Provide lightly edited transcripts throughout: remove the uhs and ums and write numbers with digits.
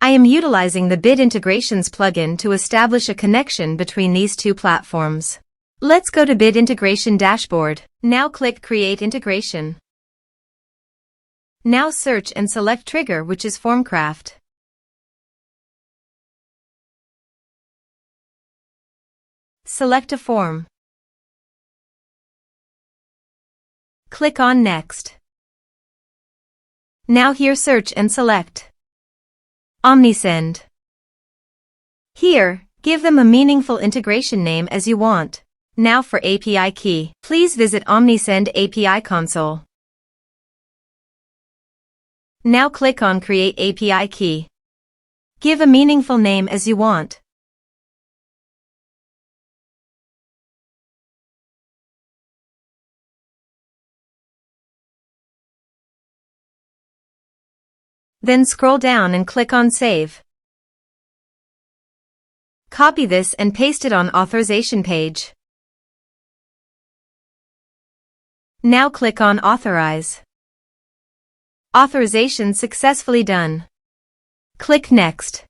I am utilizing the Bit Integrations plugin to establish a connection between these two platforms. Let's go to Bit Integration Dashboard. Now click Create Integration. Now search and select trigger, which is FormCraft. Select a form. Click on Next. Now here search and select Omnisend. Here, give them a meaningful integration name as you want. Now for API key, please visit Omnisend API console. Now click on Create API key. Give a meaningful name as you want. Then scroll down and click on Save. Copy this and paste it on authorization page. Now click on Authorize. Authorization successfully done. Click Next.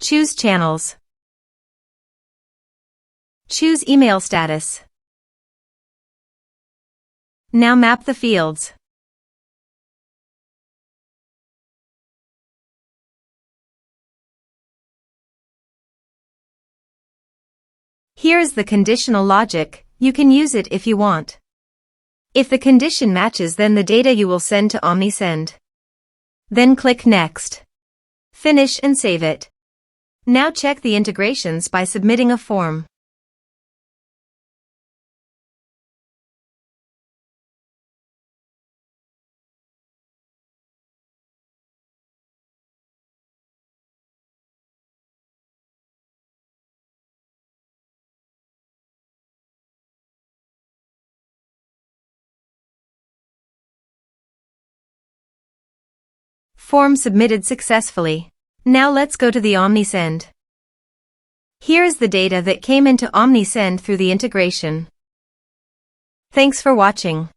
Choose Channels. Choose Email Status. Now map the fields. Here is the conditional logic. You can use it if you want. If the condition matches, then the data you will send to Omnisend. Then click Next. Finish and save it. Now check the integrations by submitting a form. Form submitted successfully. Now let's go to the Omnisend. Here is the data that came into Omnisend through the integration. Thanks for watching.